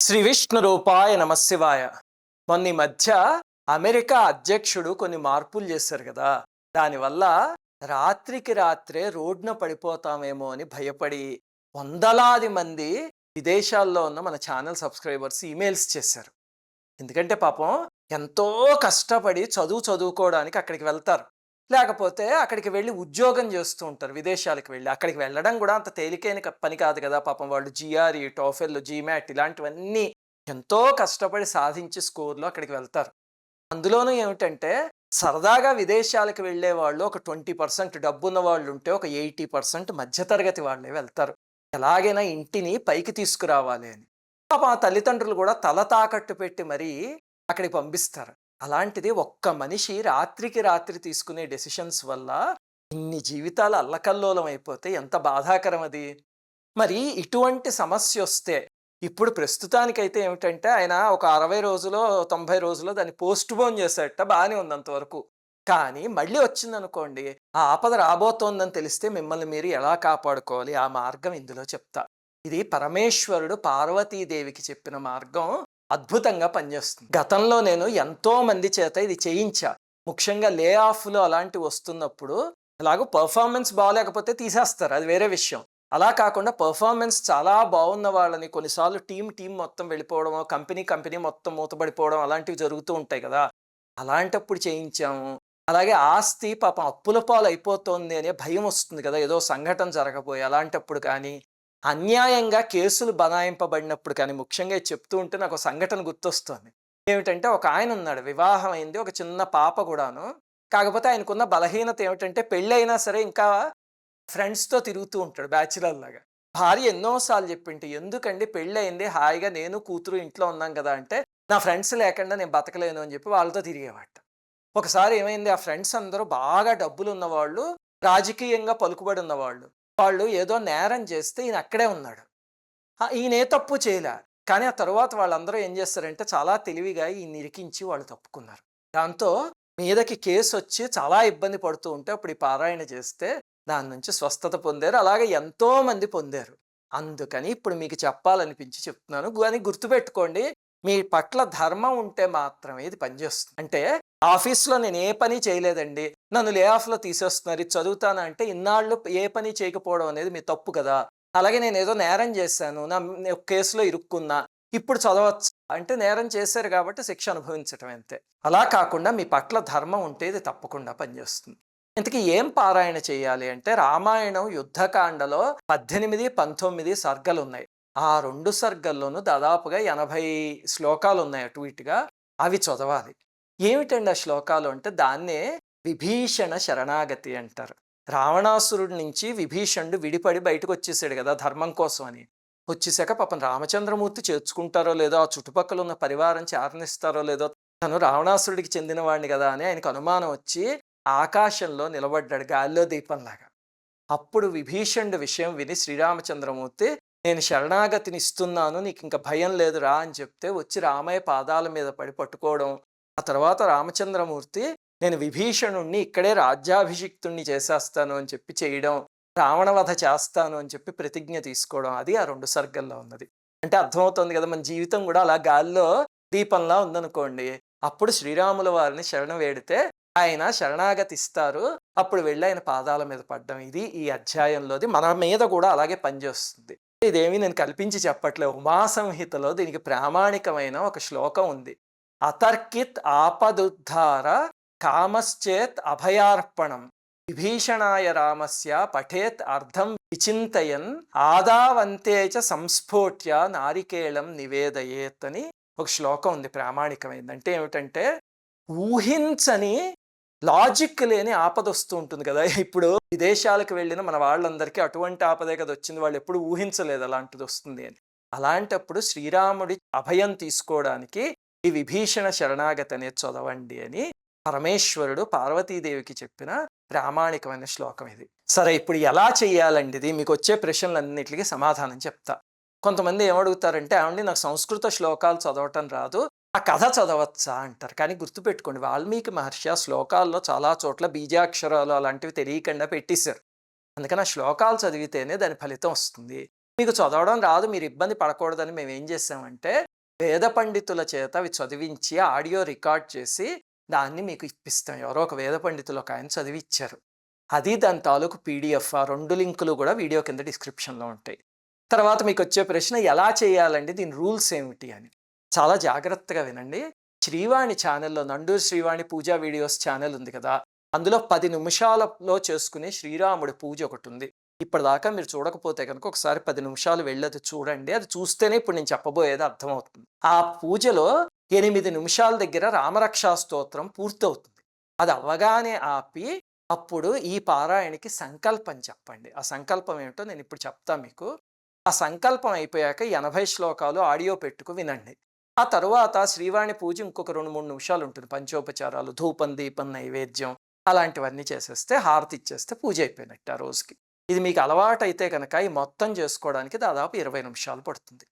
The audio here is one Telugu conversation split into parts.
శ్రీ విష్ణు రూపాయ నమశివాయ. మొన్న ఈ మధ్య అమెరికా అధ్యక్షుడు కొన్ని మార్పులు చేశారు కదా! దానివల్ల రాత్రికి రాత్రే రోడ్డున పడిపోతామేమో అని భయపడి వందలాది మంది విదేశాల్లో ఉన్న మన ఛానల్ సబ్స్క్రైబర్స్ ఈమెయిల్స్ చేశారు. ఎందుకంటే పాపం ఎంతో కష్టపడి చదువుకోవడానికి అక్కడికి వెళ్తారు. లేకపోతే అక్కడికి వెళ్ళి ఉద్యోగం చేస్తూ ఉంటారు విదేశాలకు వెళ్ళి. అక్కడికి వెళ్ళడం కూడా అంత తేలికైన పని కాదు కదా! పాపం వాళ్ళు జీఆర్ఈ, టోఫెల్, జీమాట్ ఇలాంటివన్నీ ఎంతో కష్టపడి సాధించి స్కోర్‌లో అక్కడికి వెళ్తారు. అందులోనూ ఏమిటంటే సరదాగా విదేశాలకు వెళ్ళేవాళ్ళు ఒక 20% డబ్బున్న వాళ్ళుంటే, ఒక 80% మధ్యతరగతి వాళ్ళే వెళ్తారు. ఎలాగైనా ఇంటిని పైకి తీసుకురావాలి అని. పాపం ఆ తల్లిదండ్రులు కూడా తల తాకట్టు పెట్టి మరీ అక్కడికి పంపిస్తారు. అలాంటిది ఒక్క మనిషి రాత్రికి రాత్రి తీసుకునే డెసిషన్స్ వల్ల ఇన్ని జీవితాలు అల్లకల్లోలం అయిపోతే ఎంత బాధాకరం అది. మరి ఇటువంటి సమస్యొస్తే ఇప్పుడు ప్రస్తుతానికైతే ఏమిటంటే ఆయన ఒక 60 రోజులో, 90 రోజులో దాన్ని పోస్ట్‌పోన్ చేశాడట. బానే ఉంది అంతవరకు. కానీ మళ్ళీ వచ్చిందనుకోండి, ఆ ఆపద రాబోతోందని తెలిస్తే మిమ్మల్ని మీరు ఎలా కాపాడుకోవాలి? ఆ మార్గం ఇందులో చెప్తా. ఇది పరమేశ్వరుడు పార్వతీదేవికి చెప్పిన మార్గం. అద్భుతంగా పనిచేస్తుంది. గతంలో నేను ఎంతో మంది చేత ఇది చేయించా. ముఖ్యంగా లే ఆఫ్‌లు అలాంటివి వస్తున్నప్పుడు ఎలాగో పెర్ఫార్మెన్స్ బాలేకపోతే తీసేస్తారు. అది వేరే విషయం. అలా కాకుండా పెర్ఫార్మెన్స్ చాలా బాగున్న వాళ్ళని కొన్నిసార్లు టీమ్ మొత్తం వెళ్ళిపోవడమో, కంపెనీ మొత్తం మూతబడిపోవడం అలాంటివి జరుగుతూ ఉంటాయి కదా! అలాంటప్పుడు చేయించాము. అలాగే ఆస్తి పాపం అప్పుల పాలైపోతోంది అనే భయం వస్తుంది కదా! ఏదో సంఘటన జరగబోయి అలాంటప్పుడు కానీ, అన్యాయంగా కేసులు బనాయింపబడినప్పుడు కానీ, ముఖ్యంగా ఇది చెప్తూ ఉంటే నాకు ఒక సంఘటన గుర్తొస్తోంది. ఏమిటంటే ఒక ఆయనున్నాడు. వివాహం అయింది. ఒక చిన్న పాప కూడాను. కాకపోతే ఆయనకున్న బలహీనత ఏమిటంటే పెళ్ళైనా సరే ఇంకా ఫ్రెండ్స్‌తో తిరుగుతూ ఉంటాడు బ్యాచిలర్ లాగా. భార్య ఎన్నో సార్లు చెప్పింటి, "ఎందుకండి పెళ్ళయింది హాయిగా నేను, కూతురు ఇంట్లో ఉన్నాం కదా!" అంటే, "నా ఫ్రెండ్స్ లేకుండా నేను బతకలేను" అని చెప్పి వాళ్ళతో తిరిగేవాడట. ఒకసారి ఏమైంది, ఆ ఫ్రెండ్స్ అందరూ బాగా డబ్బులున్నవాళ్ళు, రాజకీయంగా పలుకుబడి ఉన్నవాళ్ళు. వాళ్ళు ఏదో నేరం చేస్తే ఈయన అక్కడే ఉన్నాడు. ఈయన ఏ తప్పు చేయలా. కానీ ఆ తరువాత వాళ్ళందరూ ఏం చేస్తారంటే చాలా తెలివిగా ఈయన్ని ఇరికించి వాళ్ళు తప్పుకున్నారు. దాంతో మీదకి కేసొచ్చి చాలా ఇబ్బంది పడుతూ ఉంటే అప్పుడు ఈ పారాయణ చేస్తే దాని నుంచి స్వస్థత పొందారు. అలాగే ఎంతో మంది పొందారు. అందుకని ఇప్పుడు మీకు చెప్పాలనిపించి చెప్తున్నాను. కానీ గుర్తుపెట్టుకోండి, మీ పట్ల ధర్మం ఉంటే మాత్రమే ఇది పనిచేస్తుంది. అంటే ఆఫీస్‌లో నేను ఏ పని చేయలేదండి, నన్ను లే ఆఫ్‌లో తీసేస్తున్నారు, ఇది చదువుతానా అంటే ఇన్నాళ్ళు ఏ పని చేయకపోవడం అనేది మీ తప్పు కదా! అలాగే నేనేదో నేరం చేశాను, కేసులో ఇరుక్కున్నా, ఇప్పుడు చదవచ్చా అంటే నేరం చేశారు కాబట్టి శిక్ష అనుభవించటం అంతే. అలా కాకుండా మీ పట్ల ధర్మం ఉంటే ఇది తప్పకుండా పనిచేస్తుంది. ఇంతకీ ఏం పారాయణ చేయాలి అంటే, రామాయణం యుద్ధకాండలో 18, 19 సర్గలున్నాయి. ఆ 2 సర్గల్లోనూ దాదాపుగా 80 శ్లోకాలున్నాయి అటు ఇటుగా. అవి చదవాలి. ఏమిటండి ఆ శ్లోకాలు అంటే, దాన్నే విభీషణ శరణాగతి అంటారు. రావణాసురుడి నుంచి విభీషణుడు విడిపడి బయటకొచ్చేసాడు గదా! ధర్మం కోసం అని. వచ్చేసాక పాపం రామచంద్రమూర్తి చేర్చుకుంటారో లేదో, ఆ చుట్టుపక్కల ఉన్న పరివారం చేరనిస్తారో లేదో, తను రావణాసురుడికి చెందినవాడిని గదా అని ఆయనకు అనుమానం వచ్చి ఆకాశంలో నిలబడ్డాడు గాలిలో దీపంలాగా. అప్పుడు విభీషణుడి విషయం విని శ్రీరామచంద్రమూర్తి, "నేను శరణాగతిని ఇస్తున్నాను, నీకింక భయం లేదు రా" అని చెప్తే వచ్చి రామయ్య పాదాల మీద పడి పట్టుకోవడం. ఆ తర్వాత రామచంద్రమూర్తి, "నేను విభీషణుడిని ఇక్కడే రాజ్యాభిషిక్తుడిని చేసేస్తాను" అని చెప్పి చేయడం. రావణవధ చేస్తాను అని చెప్పి ప్రతిజ్ఞ తీసుకోవడం. అది ఆ 2 సర్గల్లో ఉన్నది. అంటే అర్థమవుతుంది కదా! మన జీవితం కూడా అలా గాలిలో దీపంలా ఉందనుకోండి. అప్పుడు శ్రీరాముల వారిని శరణు వేడితే ఆయన శరణాగతి ఇస్తారు. అప్పుడు వెళ్ళి ఆయన పాదాల మీద పడ్డం. ఇది ఈ అధ్యాయంలోది. మన మీద కూడా అలాగే పనిచేస్తుంది. ఇదేమీ నేను కల్పించి చెప్పట్లే. ఉమా సంహితలో దీనికి ప్రామాణికమైన ఒక శ్లోకం ఉంది. అతర్కిత్ ఆపదుద్ధార కామశ్చేత్ అభయార్పణం విభీషణాయ రామస్య పఠేత్ అర్థం విచింతయన్ ఆదావంతే చ సంస్ఫోట్య నారికేళం నివేదయేత్ అని ఒక శ్లోకం ఉంది ప్రామాణికమైంది. అంటే ఏమిటంటే, ఊహించని లాజిక్ లేని ఆపద వస్తూ ఉంటుంది కదా! ఇప్పుడు విదేశాలకు వెళ్ళిన మన వాళ్ళందరికీ అటువంటి ఆపదే కదా వచ్చింది. వాళ్ళు ఎప్పుడు ఊహించలేదు అలాంటిది వస్తుంది అని. అలాంటప్పుడు శ్రీరాముడి అభయం తీసుకోవడానికి ఈ విభీషణ శరణాగతి అనేది చదవండి అని పరమేశ్వరుడు పార్వతీదేవికి చెప్పిన ప్రామాణికమైన శ్లోకం ఇది. సరే, ఇప్పుడు ఎలా చేయాలండి ఇది? మీకు వచ్చే ప్రశ్నలన్నిటికి సమాధానం చెప్తా. కొంతమంది ఏమడుగుతారంటే, "ఏవండీ నాకు సంస్కృత శ్లోకాలు చదవటం రాదు, ఆ కథ చదవచ్చా?" అంటారు. కానీ గుర్తుపెట్టుకోండి, వాల్మీకి మహర్షి ఆ శ్లోకాల్లో చాలా చోట్ల బీజాక్షరాలు అలాంటివి తెలియకుండా పెట్టేశారు. అందుకని ఆ శ్లోకాలు చదివితేనే దాని ఫలితం వస్తుంది. మీకు చదవడం రాదు, మీరు ఇబ్బంది పడకూడదని మేమేం చేసామంటే వేద పండితుల చేత అవి చదివించి ఆడియో రికార్డ్ చేసి దాన్ని మీకు ఇప్పిస్తాం. ఎవరో ఒక వేద పండితులు ఒక ఆయన చదివిచ్చారు. అది దాని తాలూకు పీడిఎఫ్. ఆ 2 లింకులు కూడా వీడియో కింద డిస్క్రిప్షన్‌లో ఉంటాయి. తర్వాత మీకొచ్చే ప్రశ్న ఎలా చేయాలండి? దీని రూల్స్ ఏమిటి అని. చాలా జాగ్రత్తగా వినండి. శ్రీవాణి ఛానెల్‌లో నండూరి శ్రీవాణి పూజా వీడియోస్ ఛానెల్ ఉంది కదా! అందులో 10 నిమిషాలలో చేసుకునే శ్రీరాముడి పూజ ఒకటుంది. ఇప్పటిదాకా మీరు చూడకపోతే గనుక ఒకసారి 10 నిమిషాలు వెళ్ళి అది చూడండి. అది చూస్తేనే ఇప్పుడు నేను చెప్పబోయేది అర్థమవుతుంది. ఆ పూజలో 8 నిమిషాల దగ్గర రామరక్షా స్తోత్రం పూర్తవుతుంది. అది అవ్వగానే ఆపి అప్పుడు ఈ పారాయణకి సంకల్పం చెప్పండి. ఆ సంకల్పం ఏమిటో నేను ఇప్పుడు చెప్తా మీకు. ఆ సంకల్పం అయిపోయాక 80 శ్లోకాలు ఆడియో పెట్టుకు వినండి. ఆ తరువాత శ్రీవాణి పూజ ఇంకొక 2, 3 నిమిషాలు ఉంటుంది. పంచోపచారాలు, ధూపం, దీపం, నైవేద్యం అలాంటివన్నీ చేసేస్తే హారతి ఇచ్చేస్తే పూజ అయిపోయినట్టు ఆ రోజుకి. ఇది మీకు అలవాటైతే కనుక ఈ మొత్తం చేసుకోవడానికి దాదాపు 20 నిమిషాలు పడుతుంది.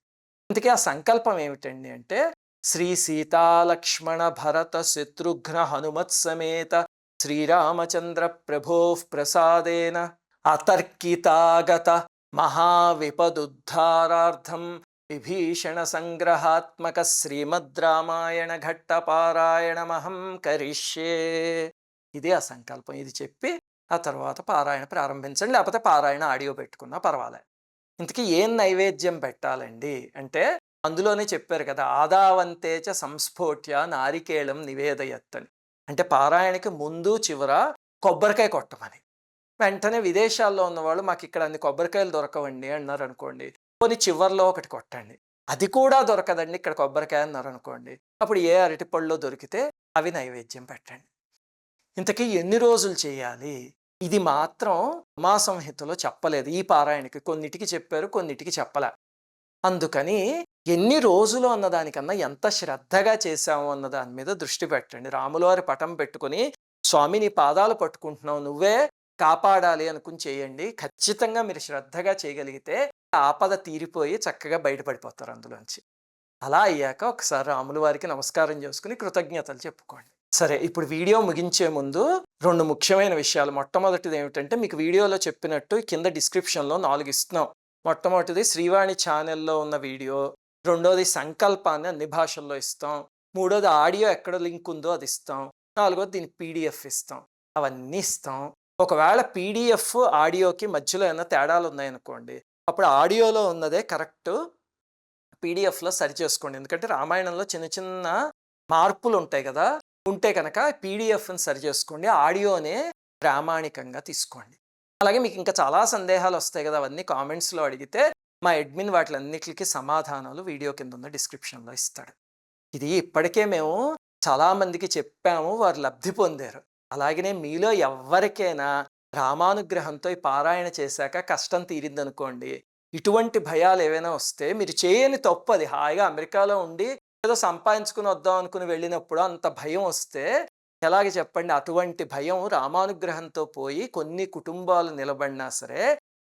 అందుకే ఆ సంకల్పం ఏమిటండి అంటే శ్రీ సీతాలక్ష్మణ భరత శత్రుఘ్న హనుమత్ సమేత శ్రీరామచంద్ర ప్రభోః ప్రసాదేన అతర్కితాగత మహావిపదుద్ధారార్థం విభీషణ సంగ్రహాత్మక శ్రీమద్ రామాయణ ఘట్ట పారాయణమహం కరిష్యే. ఇదే ఆ సంకల్పం. ఇది చెప్పి ఆ తర్వాత పారాయణ ప్రారంభించండి. లేకపోతే పారాయణ ఆడియో పెట్టుకున్నా పర్వాలే. ఇంతకీ ఏం నైవేద్యం పెట్టాలండి అంటే అందులోనే చెప్పారు కదా, ఆదావంతేచ సంస్ఫోట్య నారికేళం నివేదయత్ అని. అంటే పారాయణకి ముందు చివర కొబ్బరికాయ కొట్టమని. వెంటనే విదేశాల్లో ఉన్నవాళ్ళు మాకు ఇక్కడ అన్ని కొబ్బరికాయలు దొరకవండి అన్నారు అనుకోండి, కొన్ని చివర్లో ఒకటి కొట్టండి. అది కూడా దొరకదండి ఇక్కడ కొబ్బరికాయ అన్నారు అనుకోండి, అప్పుడు ఏ అరటిపళ్ళలో దొరికితే అవి నైవేద్యం పెట్టండి. ఇంతకీ ఎన్ని రోజులు చేయాలి? ఇది మాత్రం ఉమాసంహితలో చెప్పలేదు. ఈ పారాయణకి కొన్నిటికి చెప్పారు, కొన్నిటికి చెప్పలే. అందుకని ఎన్ని రోజులు అన్నదానికన్నా ఎంత శ్రద్ధగా చేశాము అన్న దాని మీద దృష్టి పెట్టండి. రాములవారి పటం పెట్టుకుని స్వామి నీ పాదాలు పట్టుకుంటున్నావు, నువ్వే కాపాడాలి అనుకుని చేయండి. ఖచ్చితంగా మీరు శ్రద్ధగా చేయగలిగితే ఆపద తీరిపోయి చక్కగా బయటపడిపోతారు అందులోంచి. అలా అయ్యాక ఒకసారి రాముల వారికి నమస్కారం చేసుకుని కృతజ్ఞతలు చెప్పుకోండి. సరే, ఇప్పుడు వీడియో ముగించే ముందు 2 ముఖ్యమైన విషయాలు. మొట్టమొదటిది ఏమిటంటే మీకు వీడియోలో చెప్పినట్టు కింద డిస్క్రిప్షన్లో 4 ఇస్తున్నాం. మొట్టమొదటిది శ్రీవాణి ఛానల్లో ఉన్న వీడియో, రెండోది సంకల్పాన్ని అన్ని భాషల్లో ఇస్తాం, మూడోది ఆడియో ఎక్కడ లింక్ ఉందో అది ఇస్తాం, నాలుగోది దీనికి పీడిఎఫ్ ఇస్తాం. అవన్నీ ఇస్తాం. ఒకవేళ పీడిఎఫ్ ఆడియోకి మధ్యలో ఏమైనా తేడాలు ఉన్నాయనుకోండి, అప్పుడు ఆడియోలో ఉన్నదే కరెక్ట్ పీడిఎఫ్లో సరి చేసుకోండి. ఎందుకంటే రామాయణంలో చిన్న చిన్న మార్పులు ఉంటాయి కదా, ఉంటే కనుక పీడిఎఫ్ని సరి చేసుకోండి, ఆడియోనే ప్రామాణికంగా తీసుకోండి. అలాగే మీకు ఇంకా చాలా సందేహాలు వస్తాయి కదా, అవన్నీ కామెంట్స్లో అడిగితే మా అడ్మిన్ వాటిలన్నిటికి సమాధానాలు వీడియో కింద ఉన్న డిస్క్రిప్షన్లో ఇస్తాడు. ఇది ఇప్పటికే మేము చాలామందికి చెప్పాము, వారు లబ్ధి పొందారు. అలాగనే మీలో ఎవరికైనా రామానుగ్రహంతో ఈ పారాయణ చేశాక కష్టం తీరిందనుకోండి, ఇటువంటి భయాలు ఏవైనా వస్తే మీరు చేయని తప్పు అది. హాయిగా అమెరికాలో ఉండి ఏదో సంపాదించుకుని వద్దాం అనుకుని వెళ్ళినప్పుడు అంత భయం వస్తే ఎలాగే చెప్పండి. అటువంటి భయం రామానుగ్రహంతో పోయి కొన్ని కుటుంబాలు నిలబడినా సరే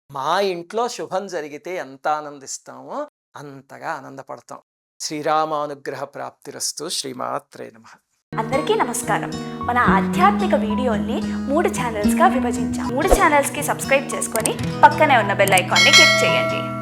మా ఇంట్లో శుభం జరిగితే ఎంత ఆనందిస్తామో అంతగా ఆనందపడతాం. శ్రీరామానుగ్రహ ప్రాప్తిరస్తు. శ్రీమాత్రే నమః. అందరికీ నమస్కారం. మన ఆధ్యాత్మిక వీడియోల్ని 3 ఛానల్స్గా విభజించాం. 3 ఛానల్స్కి సబ్స్క్రైబ్ చేసుకొని పక్కనే ఉన్న బెల్ ఐకాన్ని క్లిక్ చేయండి.